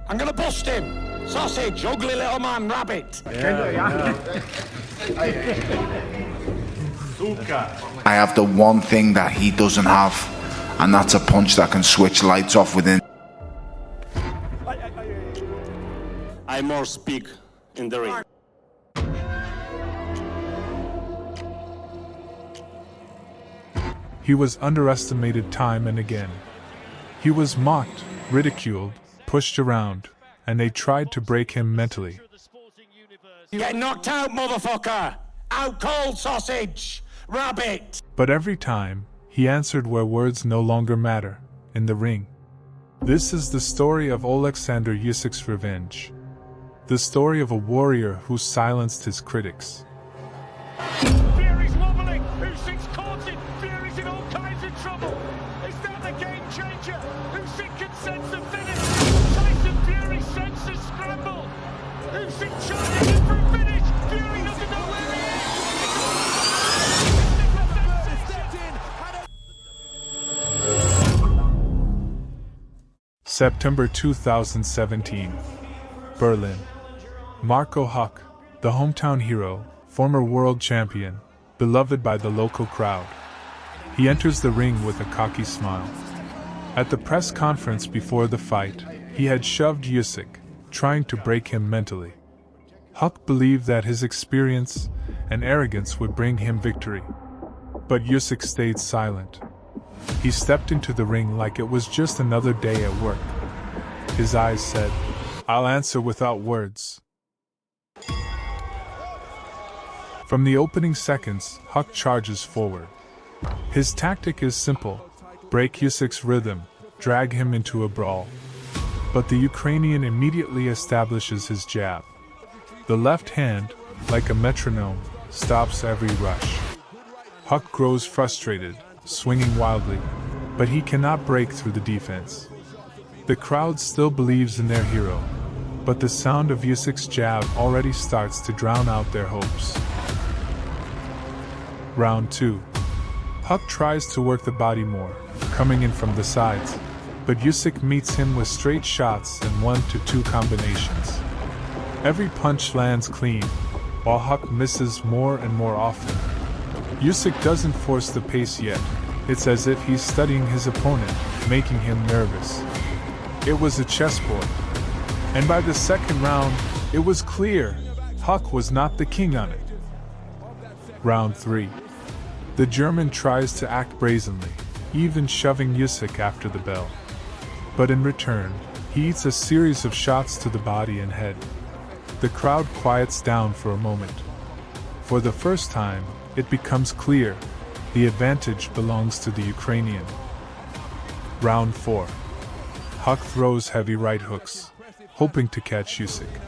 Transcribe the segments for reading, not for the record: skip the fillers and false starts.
I'm gonna bust him. Sausage, ugly little man, rabbit. I have the one thing that he doesn't have, and that's a punch that can switch lights off within. I more speak in the ring. He was underestimated time and again. He was mocked, ridiculed, pushed around, and they tried to break him mentally. Get knocked out, motherfucker! Out cold, sausage! Rabbit! But every time, he answered where words no longer matter, in the ring. This is the story of Oleksandr Usyk's revenge. The story of a warrior who silenced his critics. Fury's wobbling! Usyk's caught it! Fury's in all kinds of trouble! Is that the game changer? Usyk can sense the finish! Tyson Fury senses the scramble! Usyk charging in for a finish! Fury doesn't know where he is! September 2017. Berlin. Marco Huck, the hometown hero, former world champion, beloved by the local crowd. He enters the ring with a cocky smile. At the press conference before the fight, he had shoved Usyk, trying to break him mentally. Huck believed that his experience and arrogance would bring him victory. But Usyk stayed silent. He stepped into the ring like it was just another day at work. His eyes said, "I'll answer without words." From the opening seconds, Huck charges forward. His tactic is simple: break Usyk's rhythm, drag him into a brawl. But the Ukrainian immediately establishes his jab. The left hand, like a metronome, stops every rush. Huck grows frustrated, swinging wildly, but he cannot break through the defense. The crowd still believes in their hero, but the sound of Usyk's jab already starts to drown out their hopes. Round 2. Huck tries to work the body more, coming in from the sides, but Usyk meets him with straight shots and 1-2 combinations. Every punch lands clean, while Huck misses more and more often. Usyk doesn't force the pace yet. It's as if he's studying his opponent, making him nervous. It was a chessboard. And by the second round, it was clear Huck was not the king on it. Round 3. The German tries to act brazenly, even shoving Usyk after the bell. But in return, he eats a series of shots to the body and head. The crowd quiets down for a moment. For the first time, it becomes clear the advantage belongs to the Ukrainian. Round 4. Huck throws heavy right hooks, hoping to catch Usyk.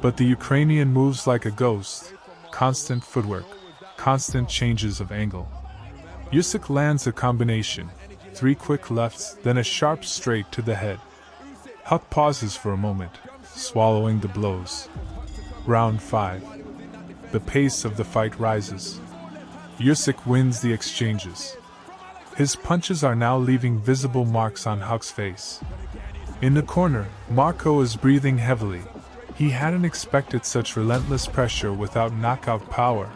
But the Ukrainian moves like a ghost, constant footwork, constant changes of angle. Usyk lands a combination, 3 quick lefts, then a sharp straight to the head. Huck pauses for a moment, swallowing the blows. Round 5. The pace of the fight rises. Usyk wins the exchanges. His punches are now leaving visible marks on Huck's face. In the corner, Marco is breathing heavily. He hadn't expected such relentless pressure without knockout power,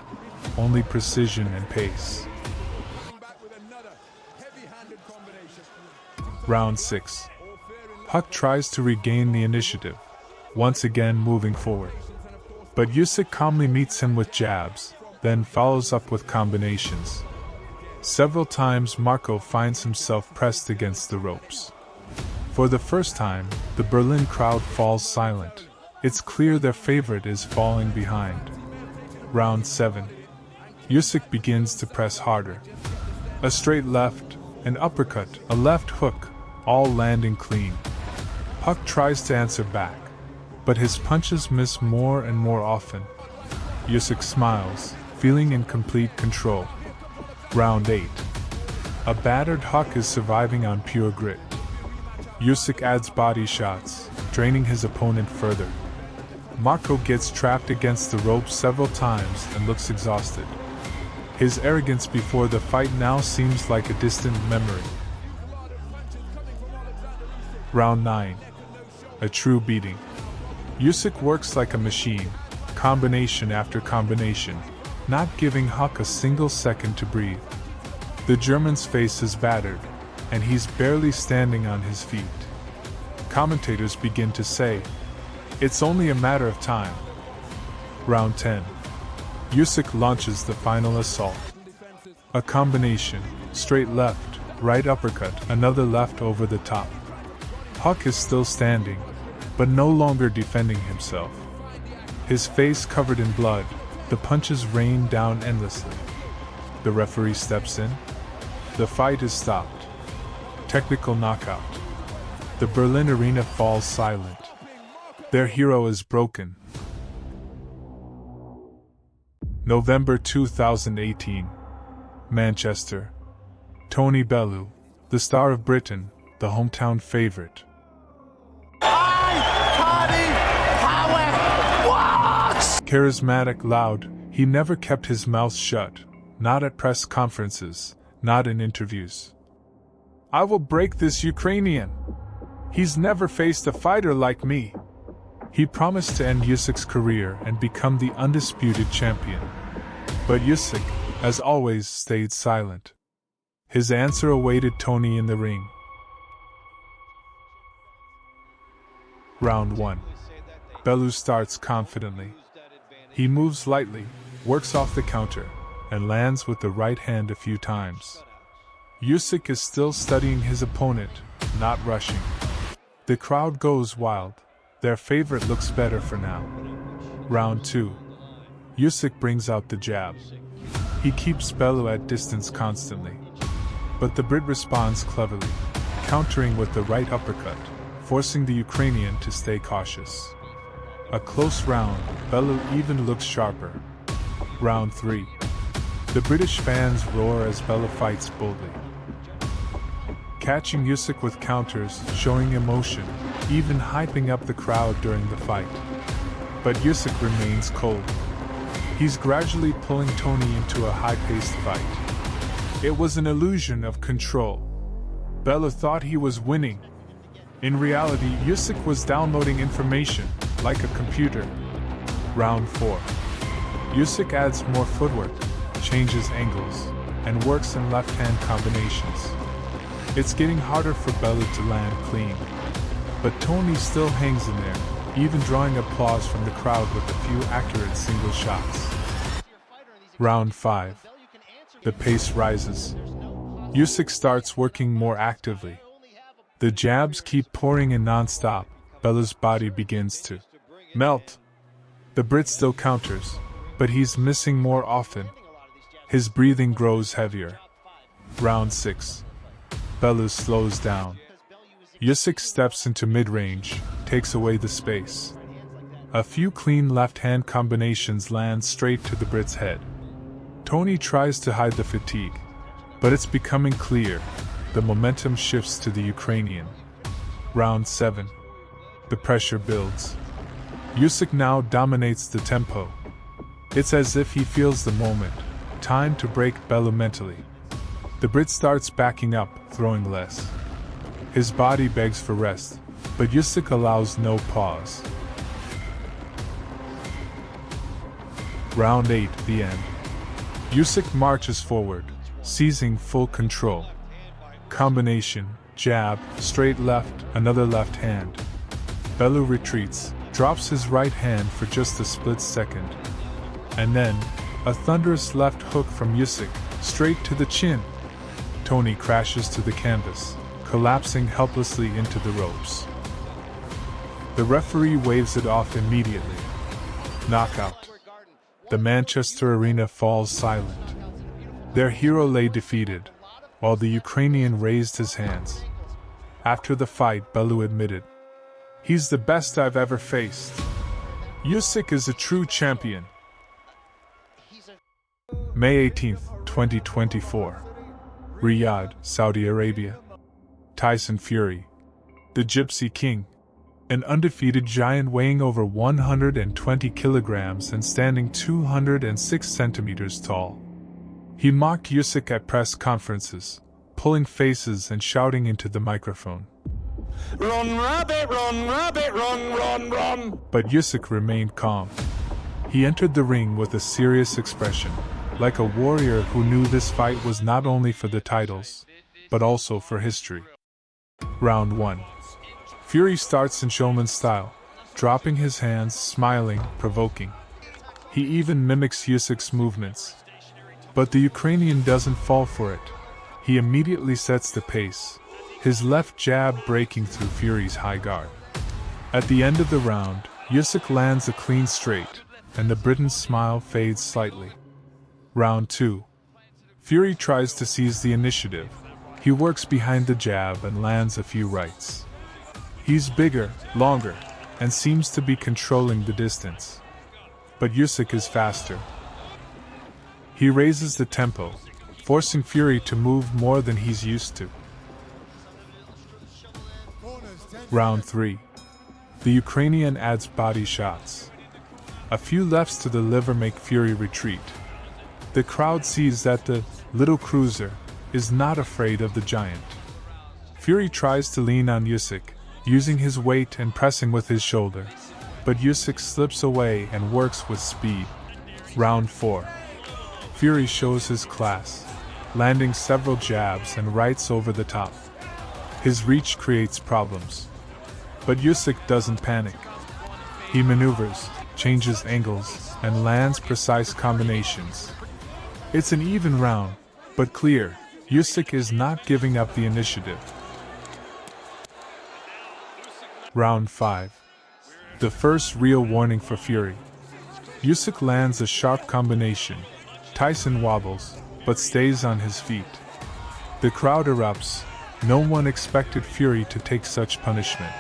only precision and pace. Round 6. Huck tries to regain the initiative, once again moving forward. But Usyk calmly meets him with jabs, then follows up with combinations. Several times Marco finds himself pressed against the ropes. For the first time, the Berlin crowd falls silent. It's clear their favorite is falling behind. Round 7. Usyk begins to press harder. A straight left, an uppercut, a left hook, all landing clean. Huck tries to answer back, but his punches miss more and more often. Usyk smiles, feeling in complete control. Round 8. A battered Huck is surviving on pure grit. Usyk adds body shots, draining his opponent further. Marco gets trapped against the ropes several times and looks exhausted. His arrogance before the fight now seems like a distant memory. Round 9. a true beating. Usyk works like a machine, combination after combination, not giving Huck a single second to breathe. The German's face is battered, and he's barely standing on his feet. Commentators begin to say, "It's only a matter of time." Round 10. Usyk launches the final assault. A combination, straight left, right uppercut, another left over the top. Huck is still standing, but no longer defending himself. His face covered in blood, the punches rain down endlessly. The referee steps in. The fight is stopped. Technical knockout. The Berlin arena falls silent. Their hero is broken. November 2018. Manchester. Tony Bellew, the star of Britain, the hometown favorite. Charismatic, loud, he never kept his mouth shut, not at press conferences, not in interviews. "I will break this Ukrainian. He's never faced a fighter like me." He promised to end Usyk's career and become the undisputed champion. But Usyk, as always, stayed silent. His answer awaited Tony in the ring. Round 1. Bellew starts confidently. He moves lightly, works off the counter, and lands with the right hand a few times. Usyk is still studying his opponent, not rushing. The crowd goes wild. Their favorite looks better for now. Round 2. Usyk brings out the jab. He keeps Bellew at distance constantly. But the Brit responds cleverly, countering with the right uppercut, forcing the Ukrainian to stay cautious. A close round, Bellew even looks sharper. Round 3. The British fans roar as Bellew fights boldly, catching Usyk with counters, showing emotion, even hyping up the crowd during the fight. But Usyk remains cold. He's gradually pulling Tony into a high-paced fight. It was an illusion of control. Bellew thought he was winning. In reality, Usyk was downloading information, like a computer. Round 4. Usyk adds more footwork, changes angles, and works in left-hand combinations. It's getting harder for Bellew to land clean. But Tony still hangs in there, even drawing applause from the crowd with a few accurate single shots. Round 5. The pace rises. Usyk starts working more actively. The jabs keep pouring in non-stop. Bellew's body begins to melt. The Brit still counters, but he's missing more often. His breathing grows heavier. Round 6. Bellew slows down. Usyk steps into mid-range, takes away the space. A few clean left-hand combinations land straight to the Brit's head. Tony tries to hide the fatigue, but it's becoming clear. The momentum shifts to the Ukrainian. Round 7. The pressure builds. Usyk now dominates the tempo. It's as if he feels the moment. Time to break Bellew mentally. The Brit starts backing up, throwing less. His body begs for rest, but Usyk allows no pause. Round 8, the end. Usyk marches forward, seizing full control. Combination, jab, straight left, another left hand. Bellew retreats, drops his right hand for just a split second. And then, a thunderous left hook from Usyk, straight to the chin. Tony crashes to the canvas, collapsing helplessly into the ropes. The referee waves it off immediately. Knockout. The Manchester arena falls silent. Their hero lay defeated, while the Ukrainian raised his hands. After the fight, Bellew admitted, "He's the best I've ever faced. Usyk is a true champion." May 18, 2024. Riyadh, Saudi Arabia. Tyson Fury, the Gypsy King, an undefeated giant weighing over 120 kilograms and standing 206 centimeters tall. He mocked Usyk at press conferences, pulling faces and shouting into the microphone. Run, rabbit, run, rabbit, run, run, run. But Usyk remained calm. He entered the ring with a serious expression, like a warrior who knew this fight was not only for the titles, but also for history. Round 1. Fury starts in showman style, dropping his hands, smiling, provoking. He even mimics Usyk's movements. But the Ukrainian doesn't fall for it. He immediately sets the pace, his left jab breaking through Fury's high guard. At the end of the round, Usyk lands a clean straight, and the Briton's smile fades slightly. Round 2. Fury tries to seize the initiative. He works behind the jab and lands a few rights. He's bigger, longer, and seems to be controlling the distance. But Usyk is faster. He raises the tempo, forcing Fury to move more than he's used to. Round 3. The Ukrainian adds body shots. A few lefts to the liver make Fury retreat. The crowd sees that the little cruiser is not afraid of the giant. Fury tries to lean on Usyk, using his weight and pressing with his shoulder, but Usyk slips away and works with speed. Round 4. Fury shows his class, landing several jabs and rights over the top. His reach creates problems. But Usyk doesn't panic. He maneuvers, changes angles, and lands precise combinations. It's an even round, but clear. Usyk is not giving up the initiative. Round 5. The first real warning for Fury. Usyk lands a sharp combination. Tyson wobbles, but stays on his feet. The crowd erupts. No one expected Fury to take such punishment.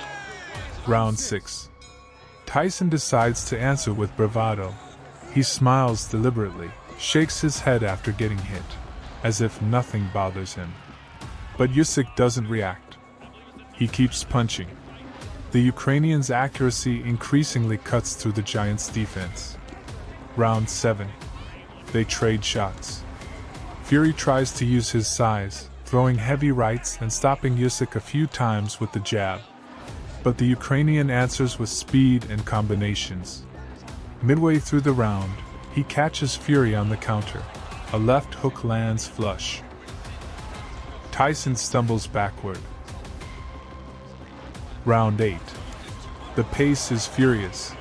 Round 6. Tyson decides to answer with bravado. He smiles deliberately, shakes his head after getting hit, as if nothing bothers him. But Usyk doesn't react. He keeps punching. The Ukrainian's accuracy increasingly cuts through the giant's defense. Round 7. They trade shots. Fury tries to use his size, throwing heavy rights and stopping Usyk a few times with the jab. But the Ukrainian answers with speed and combinations. Midway through the round, he catches Fury on the counter. A left hook lands flush. Tyson stumbles backward. Round 8. The pace is furious.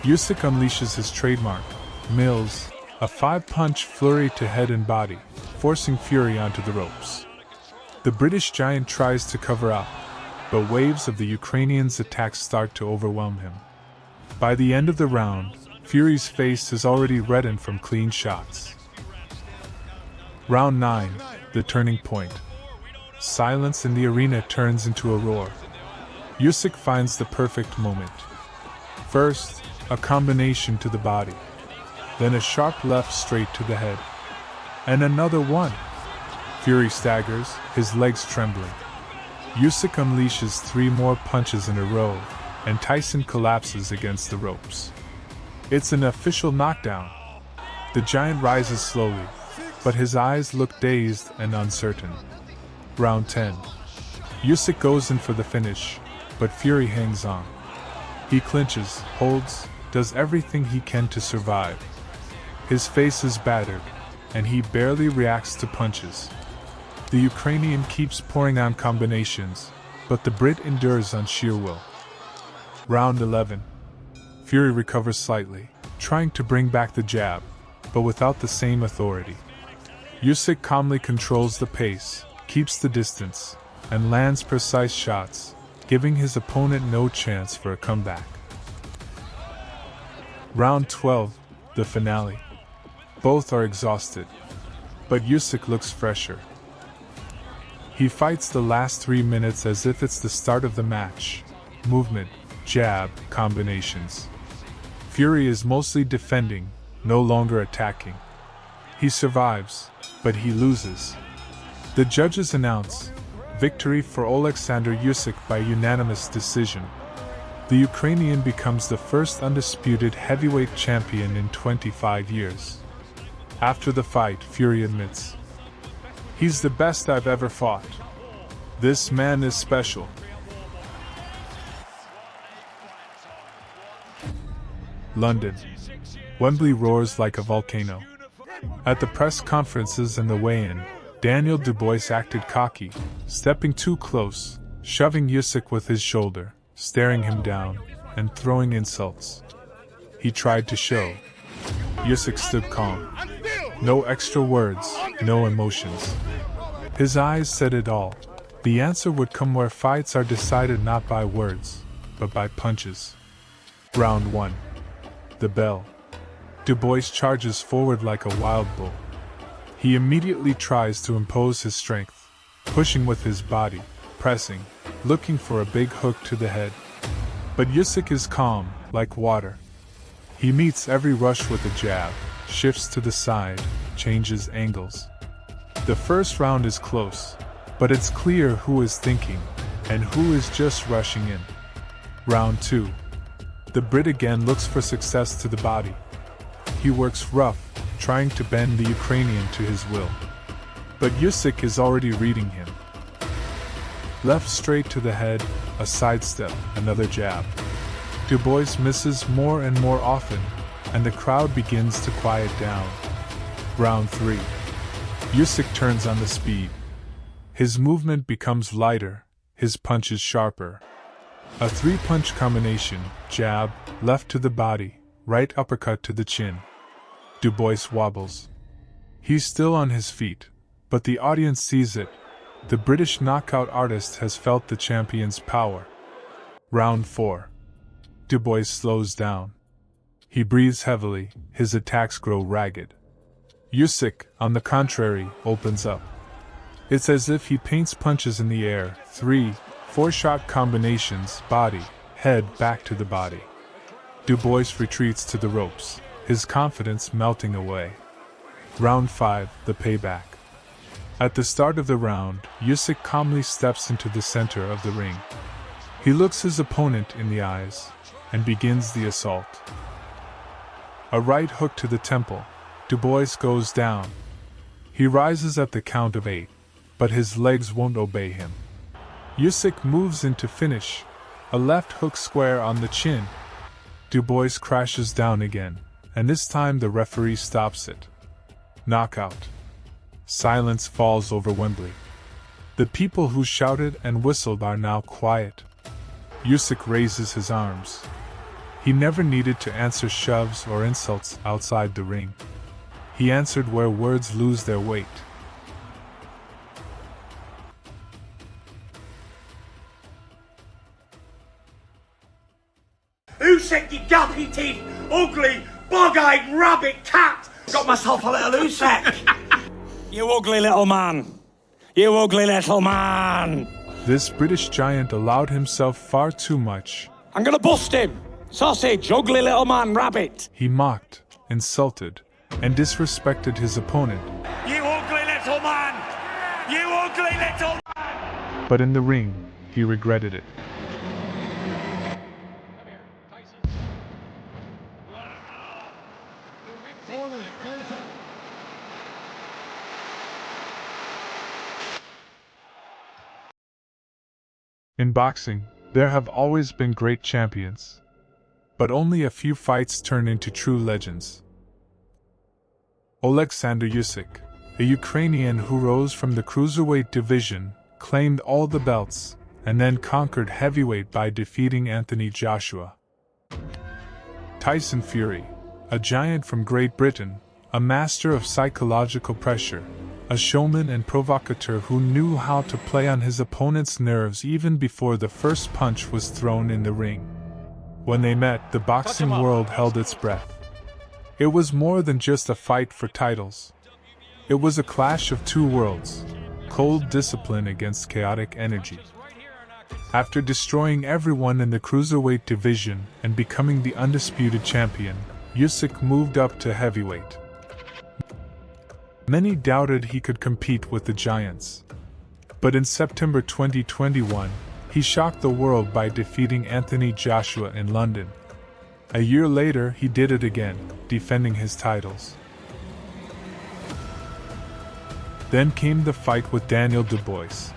Usyk unleashes his trademark, mills, a 5-punch flurry to head and body, forcing Fury onto the ropes. The British giant tries to cover up, but waves of the Ukrainian's attacks start to overwhelm him. By the end of the round, Fury's face is already reddened from clean shots. Round 9, the turning point. Silence in the arena turns into a roar. Usyk finds the perfect moment. First, a combination to the body. Then a sharp left straight to the head. And another one. Fury staggers, his legs trembling. Usyk unleashes 3 more punches in a row, and Tyson collapses against the ropes. It's an official knockdown. The giant rises slowly, but his eyes look dazed and uncertain. Round 10. Usyk goes in for the finish, but Fury hangs on. He clinches, holds, does everything he can to survive. His face is battered, and he barely reacts to punches. The Ukrainian keeps pouring on combinations, but the Brit endures on sheer will. Round 11. Fury recovers slightly, trying to bring back the jab, but without the same authority. Usyk calmly controls the pace, keeps the distance, and lands precise shots, giving his opponent no chance for a comeback. Round 12, the finale. Both are exhausted, but Usyk looks fresher. He fights the last 3 minutes as if it's the start of the match. Movement, jab, combinations. Fury is mostly defending, no longer attacking. He survives, but he loses. The judges announce victory for Oleksandr Usyk by unanimous decision. The Ukrainian becomes the first undisputed heavyweight champion in 25 years. After the fight, Fury admits, "He's the best I've ever fought. This man is special." London. Wembley roars like a volcano. At the press conferences and the weigh-in, Daniel Dubois acted cocky, stepping too close, shoving Usyk with his shoulder, staring him down, and throwing insults. He tried to show. Usyk stood calm. No extra words, no emotions. His eyes said it all. The answer would come where fights are decided not by words, but by punches. Round 1. The bell. Dubois charges forward like a wild bull. He immediately tries to impose his strength, pushing with his body, pressing, looking for a big hook to the head. But Usyk is calm, like water. He meets every rush with a jab, shifts to the side, changes angles. The first round is close, but it's clear who is thinking, and who is just rushing in. Round 2. The Brit again looks for success to the body. He works rough, trying to bend the Ukrainian to his will. But Usyk is already reading him. Left straight to the head, a sidestep, another jab. Dubois misses more and more often, and the crowd begins to quiet down. Round 3. Usyk turns on the speed. His movement becomes lighter, his punches sharper. A 3-punch combination, jab, left to the body, right uppercut to the chin. Dubois wobbles. He's still on his feet, but the audience sees it. The British knockout artist has felt the champion's power. Round 4. Dubois slows down. He breathes heavily, his attacks grow ragged. Usyk, on the contrary, opens up. It's as if he paints punches in the air, 3, 4-shot combinations, body, head back to the body. Dubois retreats to the ropes, his confidence melting away. Round 5, the payback. At the start of the round, Usyk calmly steps into the center of the ring. He looks his opponent in the eyes, and begins the assault. A right hook to the temple. Dubois goes down. He rises at the count of 8, but his legs won't obey him. Usyk moves in to finish, a left hook square on the chin. Dubois crashes down again, and this time the referee stops it. Knockout. Silence falls over Wembley. The people who shouted and whistled are now quiet. Usyk raises his arms. He never needed to answer shoves or insults outside the ring. He answered where words lose their weight. Usyk, you gapy-teeth, ugly, bog-eyed rabbit cat! Got myself a little Usyk! You ugly little man! You ugly little man! This British giant allowed himself far too much. I'm gonna bust him! Sausage, ugly little man, rabbit! He mocked, insulted, and disrespected his opponent. You ugly little man! You ugly little man! But in the ring, he regretted it. In boxing, there have always been great champions, but only a few fights turn into true legends. Oleksandr Usyk, a Ukrainian who rose from the cruiserweight division, claimed all the belts, and then conquered heavyweight by defeating Anthony Joshua. Tyson Fury, a giant from Great Britain, a master of psychological pressure, a showman and provocateur who knew how to play on his opponent's nerves even before the first punch was thrown in the ring. When they met, the boxing world held its breath. It was more than just a fight for titles. It was a clash of two worlds, cold discipline against chaotic energy. After destroying everyone in the cruiserweight division and becoming the undisputed champion, Usyk moved up to heavyweight. Many doubted he could compete with the giants. But in September 2021, he shocked the world by defeating Anthony Joshua in London. A year later, he did it again, defending his titles. Then came the fight with Daniel Dubois,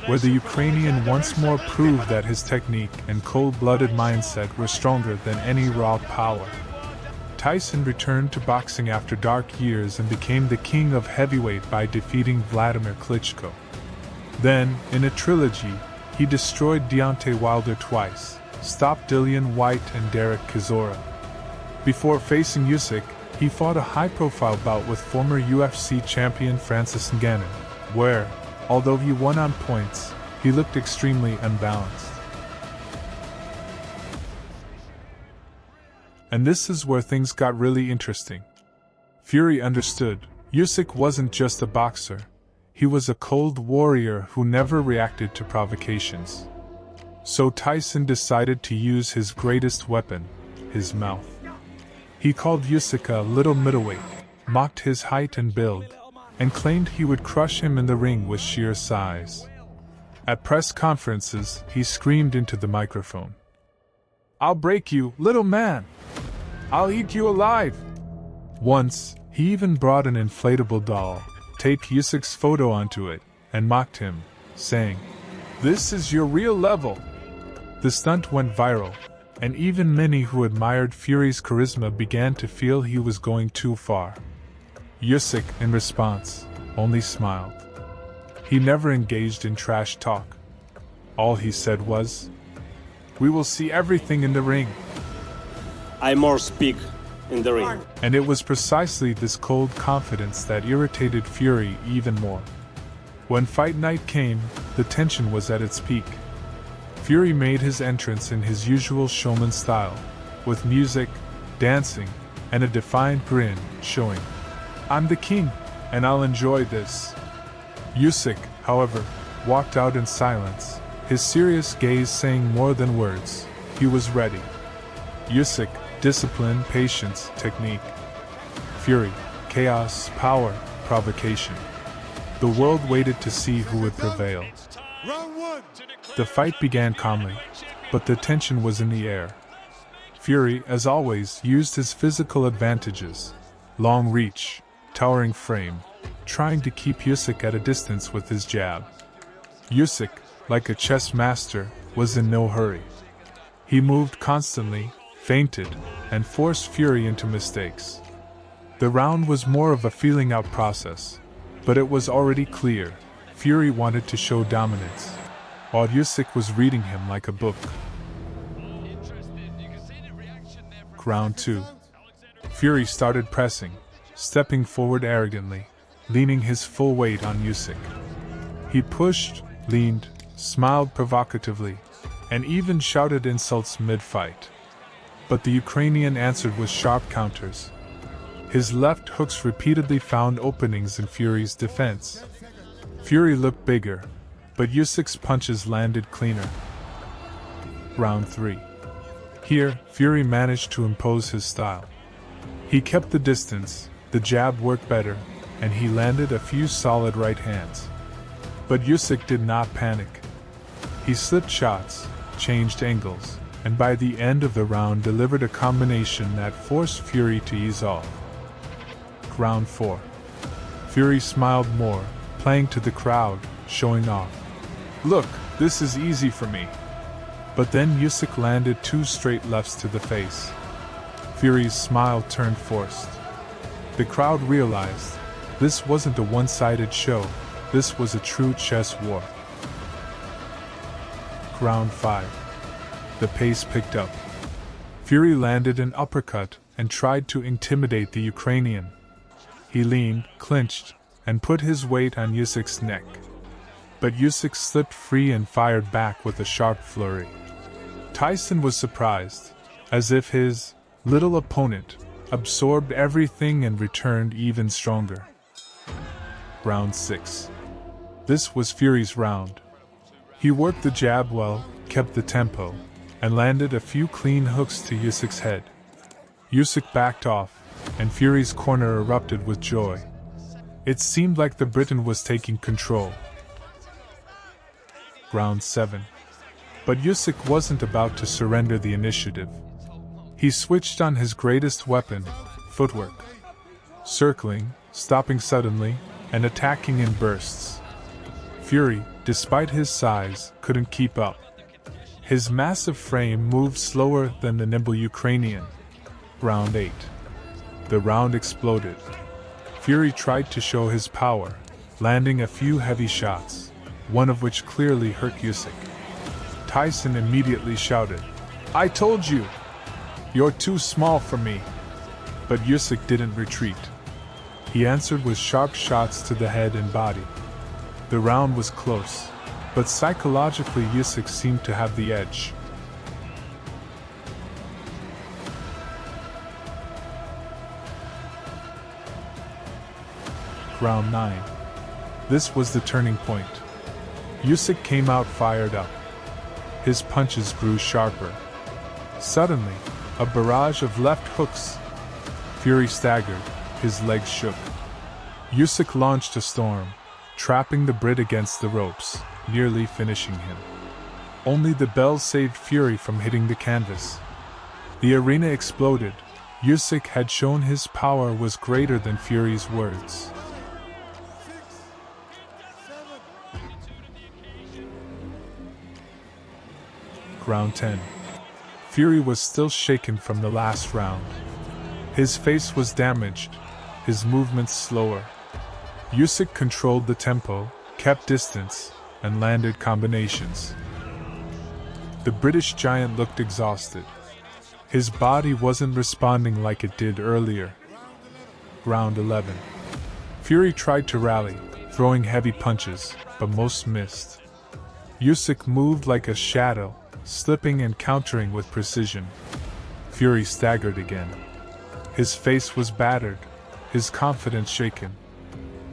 where the Ukrainian once more proved that his technique and cold-blooded mindset were stronger than any raw power. Tyson returned to boxing after dark years and became the king of heavyweight by defeating Vladimir Klitschko. Then, in a trilogy, he destroyed Deontay Wilder twice, stopped Dillian Whyte and Derek Chisora. Before facing Usyk, he fought a high-profile bout with former UFC champion Francis Ngannou, where, although he won on points, he looked extremely unbalanced. And this is where things got really interesting. Fury understood, Usyk wasn't just a boxer, he was a cold warrior who never reacted to provocations. So Tyson decided to use his greatest weapon, his mouth. He called Usyk a little middleweight, mocked his height and build, and claimed he would crush him in the ring with sheer size. At press conferences, he screamed into the microphone, "I'll break you, little man! I'll eat you alive!" Once, he even brought an inflatable doll, taped Usyk's photo onto it, and mocked him, saying, "This is your real level." The stunt went viral, and even many who admired Fury's charisma began to feel he was going too far. Usyk, in response, only smiled. He never engaged in trash talk. All he said was, "We will see everything in the ring." I more speak in the ring. And it was precisely this cold confidence that irritated Fury even more. When fight night came, the tension was at its peak. Fury made his entrance in his usual showman style, with music, dancing, and a defiant grin, showing, "I'm the king, and I'll enjoy this." Usyk, however, walked out in silence, his serious gaze saying more than words. He was ready. Usyk, discipline, patience, technique. Fury, chaos, power, provocation. The world waited to see who would prevail. The fight began calmly, but the tension was in the air. Fury, as always, used his physical advantages, long reach, towering frame, trying to keep Usyk at a distance with his jab. Usyk, like a chess master, was in no hurry. He moved constantly, feinted, and forced Fury into mistakes. The round was more of a feeling-out process, but it was already clear, Fury wanted to show dominance, while Usyk was reading him like a book. Round 2. Fury started pressing, stepping forward arrogantly, leaning his full weight on Usyk. He pushed, leaned, smiled provocatively, and even shouted insults mid-fight. But the Ukrainian answered with sharp counters. His left hooks repeatedly found openings in Fury's defense. Fury looked bigger, but Usyk's punches landed cleaner. Round 3. Here, Fury managed to impose his style. He kept the distance, the jab worked better, and he landed a few solid right hands. But Usyk did not panic. He slipped shots, changed angles, and by the end of the round delivered a combination that forced Fury to ease off. Round 4. Fury smiled more, playing to the crowd, showing off. "Look, this is easy for me." But then Usyk landed 2 straight lefts to the face. Fury's smile turned forced. The crowd realized, this wasn't a one-sided show, this was a true chess war. Round 5. The pace picked up. Fury landed an uppercut and tried to intimidate the Ukrainian. He leaned, clinched, and put his weight on Usyk's neck. But Usyk slipped free and fired back with a sharp flurry. Tyson was surprised, as if his little opponent absorbed everything and returned even stronger. Round 6. This was Fury's round. He worked the jab well, kept the tempo, and landed a few clean hooks to Usyk's head. Usyk backed off, and Fury's corner erupted with joy. It seemed like the Briton was taking control. Round 7. But Usyk wasn't about to surrender the initiative. He switched on his greatest weapon, footwork. Circling, stopping suddenly, and attacking in bursts. Fury, despite his size, couldn't keep up. His massive frame moved slower than the nimble Ukrainian. Round 8. The round exploded. Fury tried to show his power, landing a few heavy shots, one of which clearly hurt Usyk. Tyson immediately shouted, "I told you! You're too small for me!" But Usyk didn't retreat. He answered with sharp shots to the head and body. The round was close, but psychologically Usyk seemed to have the edge. Round 9. This was the turning point. Usyk came out fired up. His punches grew sharper. Suddenly, a barrage of left hooks. Fury staggered, his legs shook. Usyk launched a storm, trapping the Brit against the ropes, nearly finishing him. Only the bell saved Fury from hitting the canvas. The arena exploded. Usyk had shown his power was greater than Fury's words. Round 10. Fury was still shaken from the last round. His face was damaged, his movements slower. Usyk controlled the tempo, kept distance, and landed combinations. The British giant looked exhausted. His body wasn't responding like it did earlier. Round 11. Fury tried to rally, throwing heavy punches, but most missed. Usyk moved like a shadow, slipping and countering with precision. Fury staggered again. His face was battered, his confidence shaken.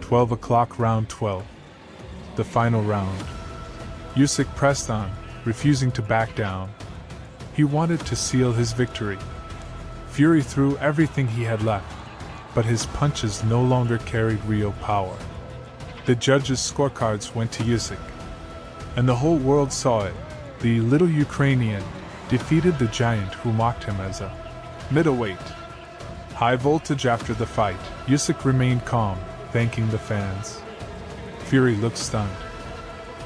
12 o'clock, round 12. The final round. Usyk pressed on, refusing to back down. He wanted to seal his victory. Fury threw everything he had left, but his punches no longer carried real power. The judges' scorecards went to Usyk, and the whole world saw it. The little Ukrainian defeated the giant who mocked him as a middleweight. High voltage after the fight, Usyk remained calm, thanking the fans. Fury looked stunned.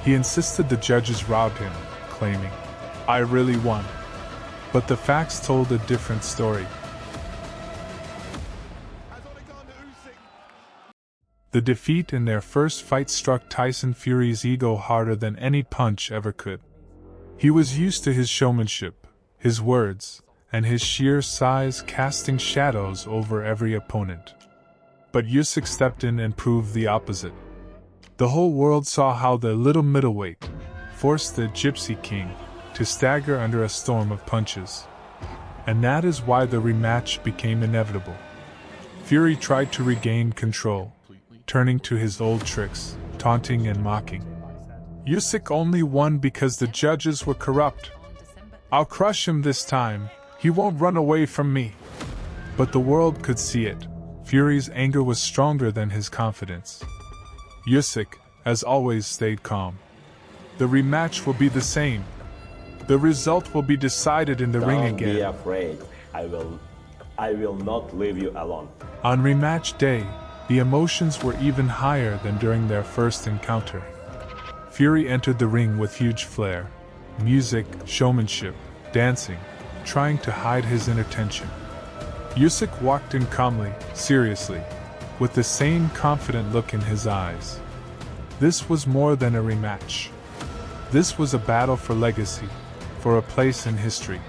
He insisted the judges robbed him, claiming, "I really won." But the facts told a different story. The defeat in their first fight struck Tyson Fury's ego harder than any punch ever could. He was used to his showmanship, his words, and his sheer size casting shadows over every opponent. But Usyk stepped in and proved the opposite. The whole world saw how the little middleweight forced the Gypsy King to stagger under a storm of punches. And that is why the rematch became inevitable. Fury tried to regain control, turning to his old tricks, taunting and mocking. Usyk only won because the judges were corrupt. "I'll crush him this time, he won't run away from me." But the world could see it. Fury's anger was stronger than his confidence. Usyk, as always, stayed calm. The rematch will be the same. The result will be decided in the ring again. Don't be afraid. I will not leave you alone. On rematch day, the emotions were even higher than during their first encounter. Fury entered the ring with huge flair. Music, showmanship, dancing, trying to hide his inner tension. Usyk walked in calmly, seriously, with the same confident look in his eyes. This was more than a rematch. This was a battle for legacy, for a place in history.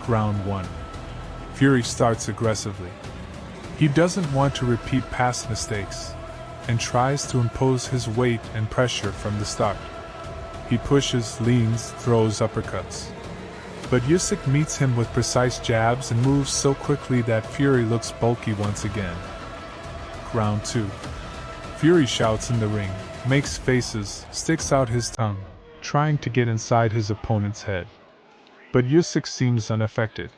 Round 1. Fury starts aggressively. He doesn't want to repeat past mistakes, and tries to impose his weight and pressure from the start. He pushes, leans, throws uppercuts. But Usyk meets him with precise jabs and moves so quickly that Fury looks bulky once again. Round 2. Fury shouts in the ring, makes faces, sticks out his tongue, trying to get inside his opponent's head. But Usyk seems unaffected.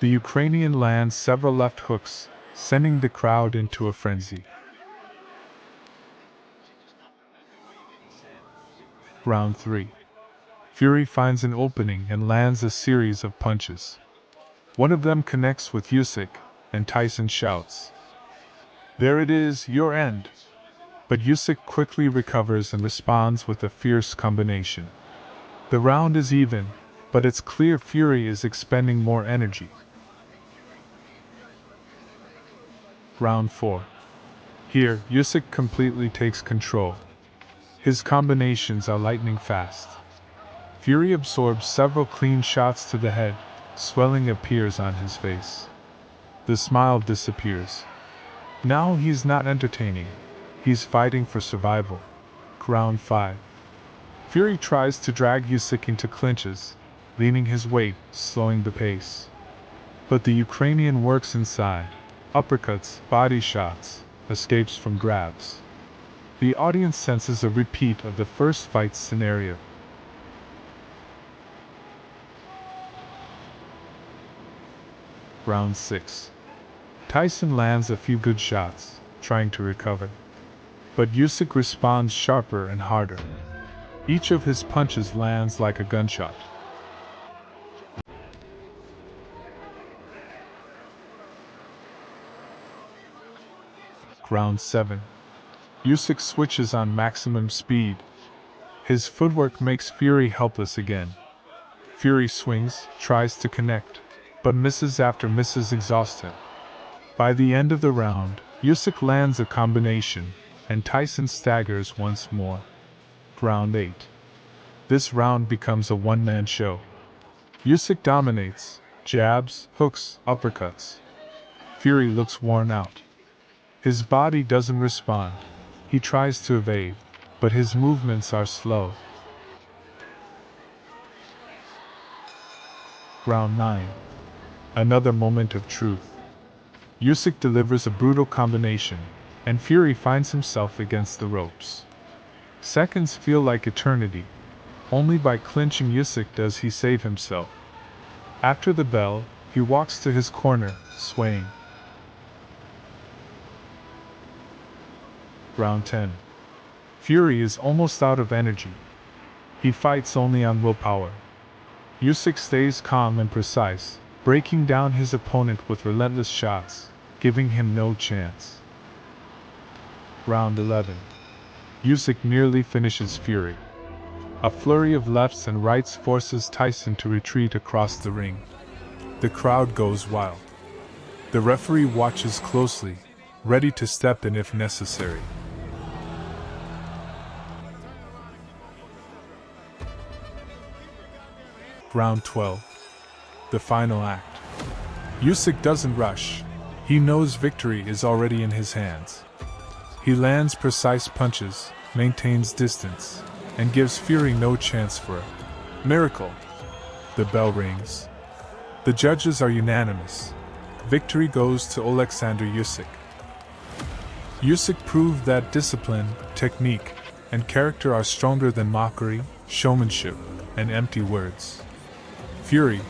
The Ukrainian lands several left hooks, sending the crowd into a frenzy. Round 3. Fury finds an opening and lands a series of punches. One of them connects with Usyk, and Tyson shouts, "There it is, your end." But Usyk quickly recovers and responds with a fierce combination. The round is even, but it's clear Fury is expending more energy. Round 4. Here, Usyk completely takes control. His combinations are lightning fast. Fury absorbs several clean shots to the head, swelling appears on his face. The smile disappears. Now he's not entertaining. He's fighting for survival. Round 5. Fury tries to drag Usyk into clinches, leaning his weight, slowing the pace. But the Ukrainian works inside. Uppercuts, body shots, escapes from grabs. The audience senses a repeat of the first fight scenario. Round 6. Tyson lands a few good shots, trying to recover. But Usyk responds sharper and harder. Each of his punches lands like a gunshot. Round 7. Usyk switches on maximum speed. His footwork makes Fury helpless again. Fury swings, tries to connect, but misses after misses exhaust him. By the end of the round, Usyk lands a combination, and Tyson staggers once more. Round 8. This round becomes a one-man show. Usyk dominates, jabs, hooks, uppercuts. Fury looks worn out. His body doesn't respond. He tries to evade, but his movements are slow. Round 9. Another moment of truth. Usyk delivers a brutal combination, and Fury finds himself against the ropes. Seconds feel like eternity. Only by clinching Usyk does he save himself. After the bell, he walks to his corner, swaying. Round 10. Fury is almost out of energy. He fights only on willpower. Usyk stays calm and precise, breaking down his opponent with relentless shots, giving him no chance. Round 11. Usyk nearly finishes Fury. A flurry of lefts and rights forces Tyson to retreat across the ring. The crowd goes wild. The referee watches closely, ready to step in if necessary. Round 12. The final act. Usyk doesn't rush. He knows victory is already in his hands. He lands precise punches, maintains distance, and gives Fury no chance for a miracle. The bell rings. The judges are unanimous. Victory goes to Oleksandr Usyk. Usyk proved that discipline, technique, and character are stronger than mockery, showmanship, and empty words. Fury,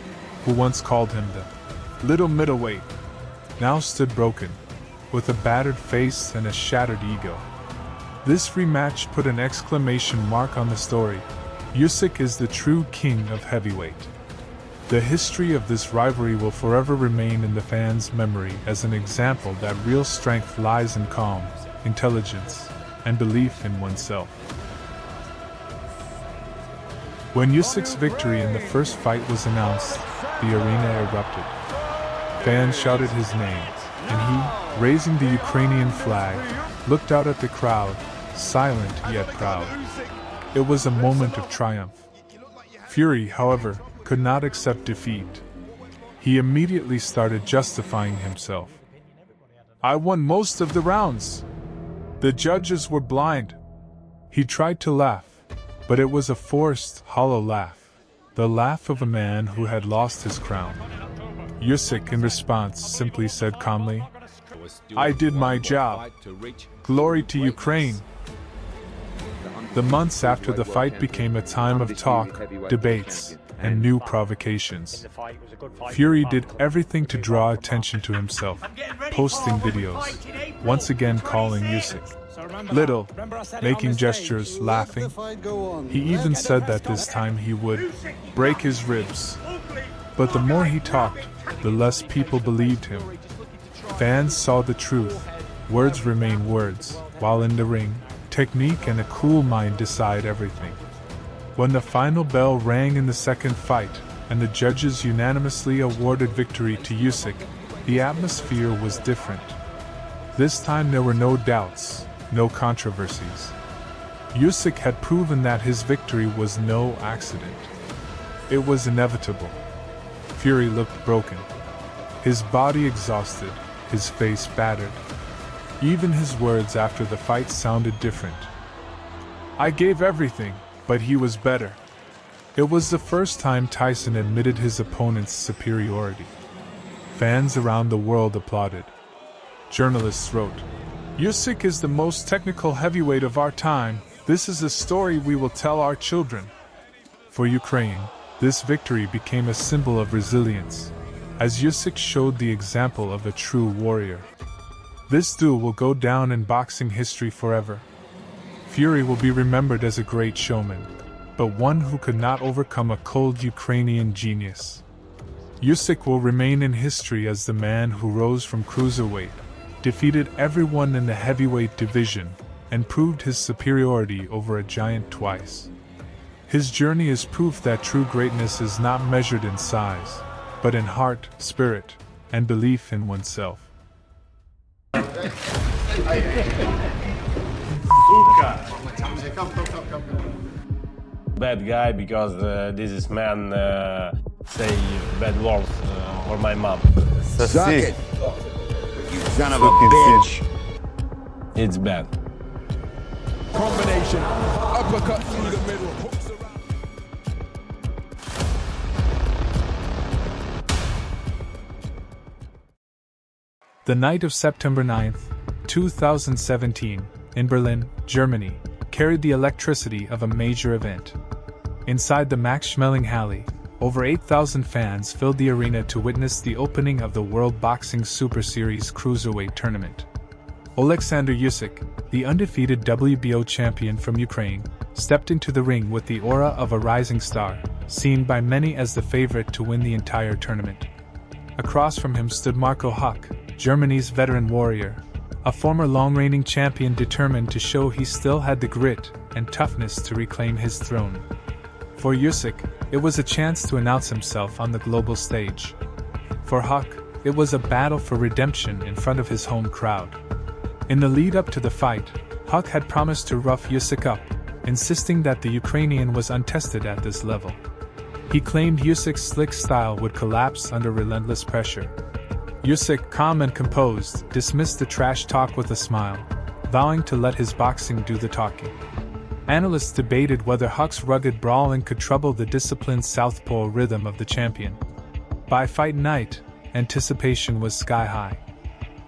who once called him the little middleweight, now stood broken, with a battered face and a shattered ego. This rematch put an exclamation mark on the story. Usyk is the true king of heavyweight. The history of this rivalry will forever remain in the fans' memory as an example that real strength lies in calm, intelligence, and belief in oneself. When Usyk's victory in the first fight was announced, the arena erupted. Fans shouted his name, and he, raising the Ukrainian flag, looked out at the crowd, silent yet proud. It was a moment of triumph. Fury, however, could not accept defeat. He immediately started justifying himself. "I won most of the rounds. The judges were blind." He tried to laugh, but it was a forced, hollow laugh, the laugh of a man who had lost his crown. Usyk, in response, simply said calmly, "I did my job. Glory to Ukraine." The months after the fight became a time of talk, debates, and new provocations. Fury did everything to draw attention to himself, posting videos, once again calling Usyk little, making gestures, laughing. He even said that this time he would break his ribs. But the more he talked, the less people believed him. Fans saw the truth. Words remain words, while in the ring, technique and a cool mind decide everything. When the final bell rang in the second fight, and the judges unanimously awarded victory to Usyk, the atmosphere was different. This time there were no doubts, no controversies. Usyk had proven that his victory was no accident. It was inevitable. Fury looked broken. His body exhausted, his face battered. Even his words after the fight sounded different. "I gave everything, but he was better." It was the first time Tyson admitted his opponent's superiority. Fans around the world applauded. Journalists wrote, "Usyk is the most technical heavyweight of our time. This is a story we will tell our children." For Ukraine, this victory became a symbol of resilience, as Usyk showed the example of a true warrior. This duel will go down in boxing history forever. Fury will be remembered as a great showman, but one who could not overcome a cold Ukrainian genius. Usyk will remain in history as the man who rose from cruiserweight, defeated everyone in the heavyweight division, and proved his superiority over a giant twice. His journey is proof that true greatness is not measured in size, but in heart, spirit, and belief in oneself. Bad guy because this is man say bad words for my mom. Suck it, you son of a bitch. It's bad. Combination, uppercut through the middle, hooks around. The night of September 9th, 2017, in Berlin, Germany, carried the electricity of a major event. Inside the Max Schmeling-Halle, over 8,000 fans filled the arena to witness the opening of the World Boxing Super Series Cruiserweight Tournament. Oleksandr Usyk, the undefeated WBO champion from Ukraine, stepped into the ring with the aura of a rising star, seen by many as the favorite to win the entire tournament. Across from him stood Marco Huck, Germany's veteran warrior, a former long-reigning champion determined to show he still had the grit and toughness to reclaim his throne. For Usyk, it was a chance to announce himself on the global stage. For Huck, it was a battle for redemption in front of his home crowd. In the lead-up to the fight, Huck had promised to rough Usyk up, insisting that the Ukrainian was untested at this level. He claimed Usyk's slick style would collapse under relentless pressure. Usyk, calm and composed, dismissed the trash talk with a smile, vowing to let his boxing do the talking. Analysts debated whether Huck's rugged brawling could trouble the disciplined southpaw rhythm of the champion. By fight night, anticipation was sky-high.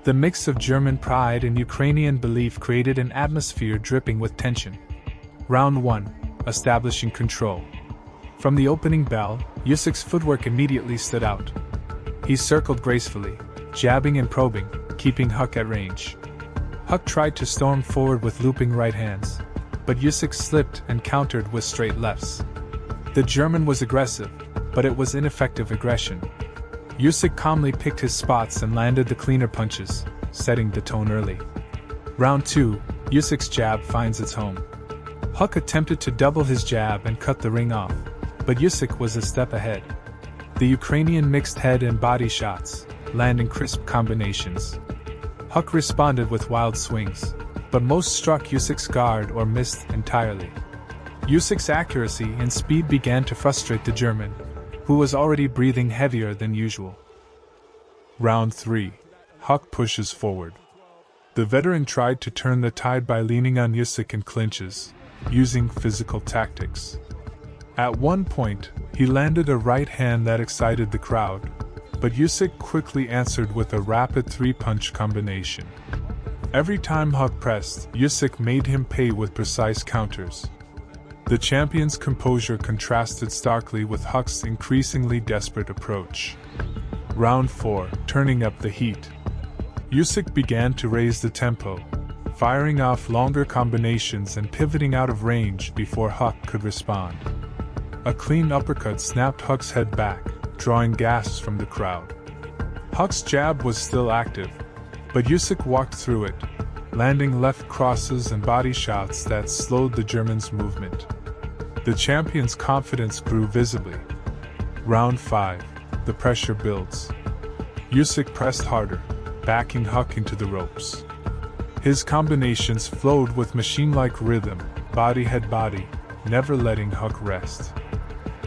The mix of German pride and Ukrainian belief created an atmosphere dripping with tension. Round 1, establishing control. From the opening bell, Usyk's footwork immediately stood out. He circled gracefully, jabbing and probing, keeping Huck at range. Huck tried to storm forward with looping right hands, but Usyk slipped and countered with straight lefts. The German was aggressive, but it was ineffective aggression. Usyk calmly picked his spots and landed the cleaner punches, setting the tone early. Round 2, Usyk's jab finds its home. Huck attempted to double his jab and cut the ring off, but Usyk was a step ahead. The Ukrainian mixed head and body shots, landing crisp combinations. Huck responded with wild swings, but most struck Usyk's guard or missed entirely. Usyk's accuracy and speed began to frustrate the German, who was already breathing heavier than usual. Round 3. Huck pushes forward. The veteran tried to turn the tide by leaning on Usyk in clinches, using physical tactics. At one point, he landed a right hand that excited the crowd, but Usyk quickly answered with a rapid three-punch combination. Every time Huck pressed, Usyk made him pay with precise counters. The champion's composure contrasted starkly with Huck's increasingly desperate approach. Round 4, turning up the heat. Usyk began to raise the tempo, firing off longer combinations and pivoting out of range before Huck could respond. A clean uppercut snapped Huck's head back, drawing gasps from the crowd. Huck's jab was still active, but Usyk walked through it, landing left crosses and body shots that slowed the German's movement. The champion's confidence grew visibly. Round 5, the pressure builds. Usyk pressed harder, backing Huck into the ropes. His combinations flowed with machine-like rhythm, body head body, never letting Huck rest.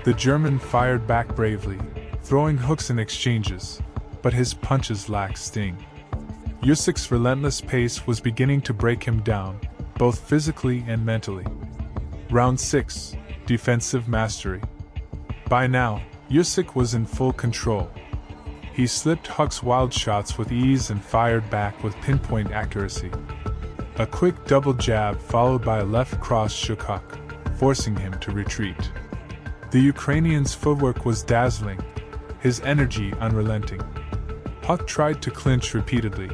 The German fired back bravely, throwing hooks in exchanges, but his punches lacked sting. Usyk's relentless pace was beginning to break him down, both physically and mentally. Round 6, Defensive Mastery. By now, Usyk was in full control. He slipped Huck's wild shots with ease and fired back with pinpoint accuracy. A quick double jab followed by a left cross shook Huck, forcing him to retreat. The Ukrainian's footwork was dazzling, his energy unrelenting. Huck tried to clinch repeatedly,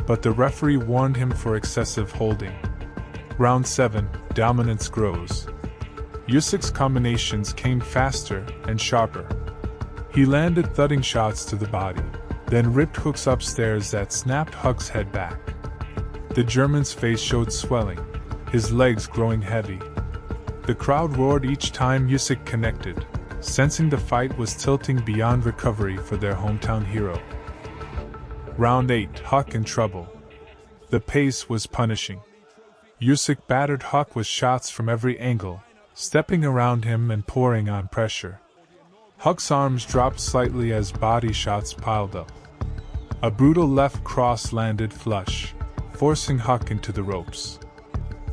but the referee warned him for excessive holding. Round 7, Dominance grows. Usyk's combinations came faster and sharper. He landed thudding shots to the body, then ripped hooks upstairs that snapped Huck's head back. The German's face showed swelling, his legs growing heavy. The crowd roared each time Usyk connected, sensing the fight was tilting beyond recovery for their hometown hero. Round 8, Huck in trouble. The pace was punishing. Usyk battered Huck with shots from every angle, stepping around him and pouring on pressure. Huck's arms dropped slightly as body shots piled up. A brutal left cross landed flush, forcing Huck into the ropes.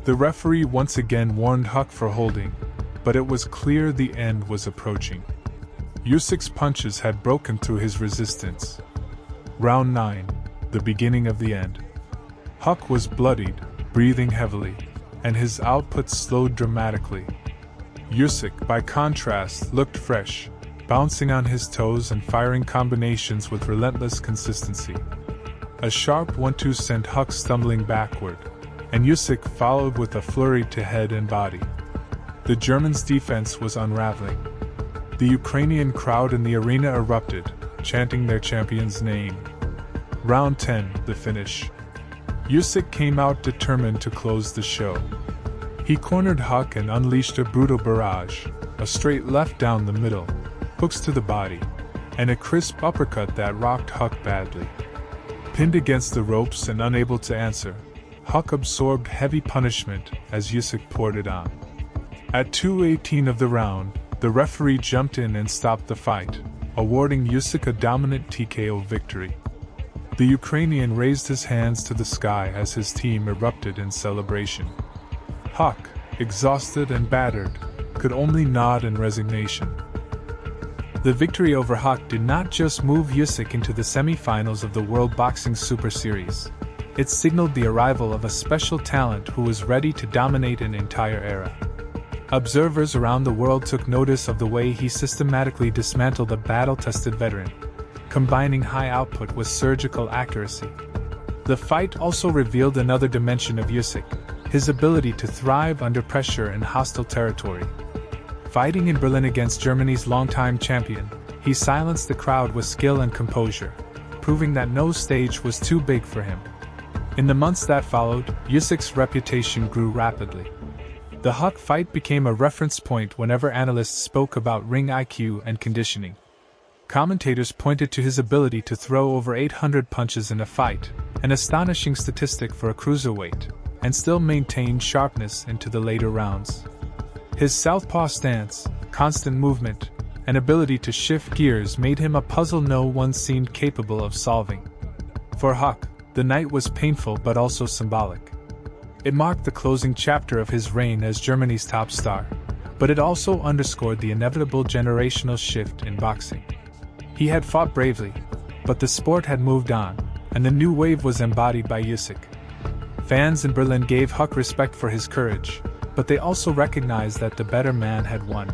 The referee once again warned Huck for holding, but it was clear the end was approaching. Usyk's punches had broken through his resistance. Round 9, the beginning of the end. Huck was bloodied, breathing heavily, and his output slowed dramatically. Usyk, by contrast, looked fresh, bouncing on his toes and firing combinations with relentless consistency. A sharp 1-2 sent Huck stumbling backward, and Usyk followed with a flurry to head and body. The Germans' defense was unraveling. The Ukrainian crowd in the arena erupted, chanting their champion's name. Round 10, the finish. Usyk came out determined to close the show. He cornered Huck and unleashed a brutal barrage, a straight left down the middle, hooks to the body, and a crisp uppercut that rocked Huck badly. Pinned against the ropes and unable to answer, Huck absorbed heavy punishment as Usyk poured it on. At 2:18 of the round, the referee jumped in and stopped the fight, awarding Usyk a dominant TKO victory. The Ukrainian raised his hands to the sky as his team erupted in celebration. Huck, exhausted and battered, could only nod in resignation. The victory over Huck did not just move Usyk into the semi-finals of the World Boxing Super Series. It signaled the arrival of a special talent who was ready to dominate an entire era. Observers around the world took notice of the way he systematically dismantled a battle-tested veteran, combining high output with surgical accuracy. The fight also revealed another dimension of Usyk, his ability to thrive under pressure in hostile territory. Fighting in Berlin against Germany's longtime champion, he silenced the crowd with skill and composure, proving that no stage was too big for him. In the months that followed, Usyk's reputation grew rapidly. The Huck fight became a reference point whenever analysts spoke about ring IQ and conditioning. Commentators pointed to his ability to throw over 800 punches in a fight, an astonishing statistic for a cruiserweight, and still maintain sharpness into the later rounds. His southpaw stance, constant movement, and ability to shift gears made him a puzzle no one seemed capable of solving. For Huck, the night was painful but also symbolic. It marked the closing chapter of his reign as Germany's top star, but it also underscored the inevitable generational shift in boxing. He had fought bravely, but the sport had moved on, and the new wave was embodied by Usyk. Fans in Berlin gave Huck respect for his courage, but they also recognized that the better man had won.